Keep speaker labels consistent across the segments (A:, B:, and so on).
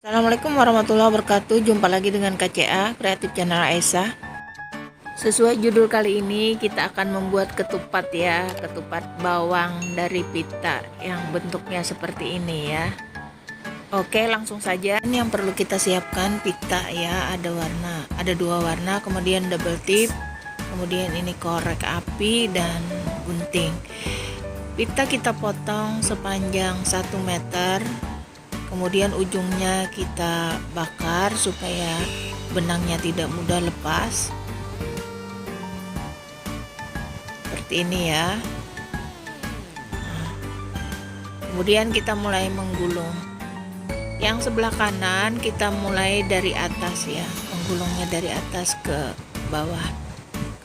A: Assalamualaikum warahmatullahi wabarakatuh. Jumpa lagi dengan KCA Kreatif Channel Aisyah. Sesuai judul kali ini kita akan membuat ketupat ya, ketupat bawang dari pita yang bentuknya seperti ini ya. Oke, langsung saja. Ini yang perlu kita siapkan pita ya, ada dua warna, kemudian double tip, kemudian ini korek api dan gunting. Pita kita potong sepanjang 1 meter. Kemudian ujungnya kita bakar supaya benangnya tidak mudah lepas. Seperti ini ya. Kemudian kita mulai menggulung. Yang sebelah kanan kita mulai dari atas ya, menggulungnya dari atas ke bawah.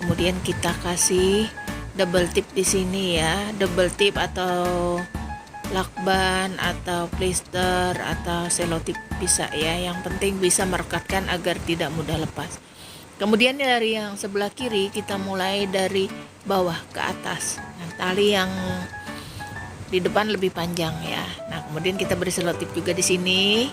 A: Kemudian kita kasih double tip di sini ya, double tip atau lakban atau plester atau selotip bisa ya, yang penting bisa merekatkan agar tidak mudah lepas. Kemudian dari yang sebelah kiri kita mulai dari bawah ke atas. Nah, tali yang di depan lebih panjang ya. Nah, kemudian kita beri selotip juga di sini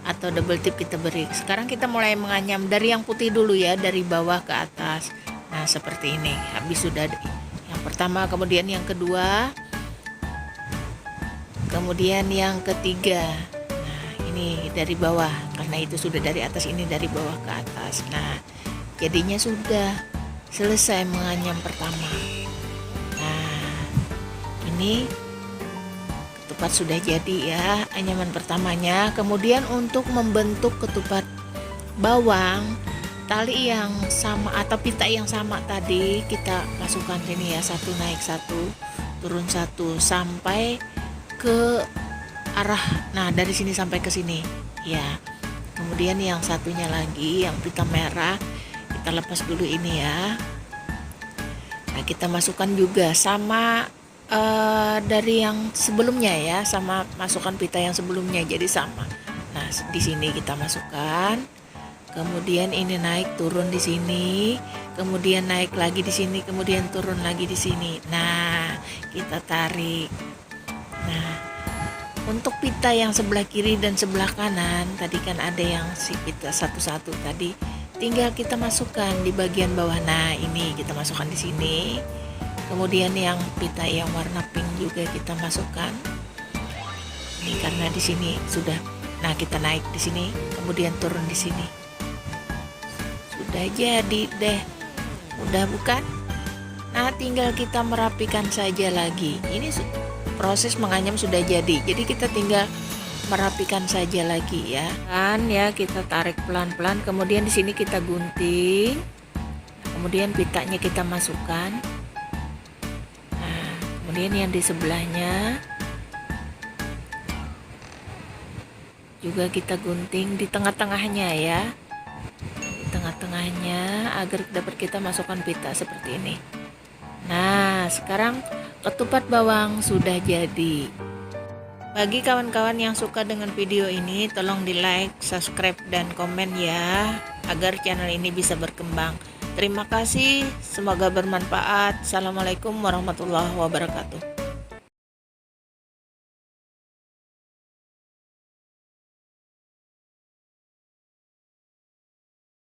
A: atau double tip kita beri. Sekarang kita mulai menganyam dari yang putih dulu ya, dari bawah ke atas. Nah, seperti ini. Habis sudah yang pertama, kemudian yang kedua, kemudian yang ketiga. Nah, ini dari bawah, karena itu sudah dari atas, ini dari bawah ke atas. Nah, jadinya sudah selesai menganyam pertama. Nah, ini ketupat sudah jadi ya, anyaman pertamanya. Kemudian untuk membentuk ketupat bawang, tali yang sama atau pita yang sama tadi kita masukkan sini ya, satu naik satu, turun satu sampai ke arah, nah dari sini sampai ke sini ya. Kemudian yang satunya lagi yang pita merah kita lepas dulu ini ya. Nah, kita masukkan juga sama dari yang sebelumnya ya, sama masukkan pita yang sebelumnya jadi sama. Nah, di sini kita masukkan, kemudian ini naik turun di sini, kemudian naik lagi di sini, kemudian turun lagi di sini. Nah, kita tarik. Nah, untuk pita yang sebelah kiri dan sebelah kanan tadi kan ada yang si pita satu-satu tadi, tinggal kita masukkan di bagian bawah. Nah, ini kita masukkan di sini. Kemudian yang pita yang warna pink juga kita masukkan. Ini karena di sini sudah. Nah, kita naik di sini, kemudian turun di sini. Sudah jadi deh. Udah bukan? Nah, tinggal kita merapikan saja lagi. Ini proses menganyam sudah jadi kita tinggal merapikan saja lagi ya. Kan ya, kita tarik pelan-pelan, kemudian di sini kita gunting, kemudian pitanya kita masukkan. Nah, kemudian yang di sebelahnya juga kita gunting di tengah-tengahnya ya, di tengah-tengahnya agar dapat kita masukkan pita seperti ini. Nah, sekarang ketupat bawang sudah jadi. Bagi kawan-kawan yang suka dengan video ini, tolong di like, subscribe, dan komen ya, agar channel ini bisa berkembang. Terima kasih, semoga bermanfaat. Assalamualaikum warahmatullahi wabarakatuh.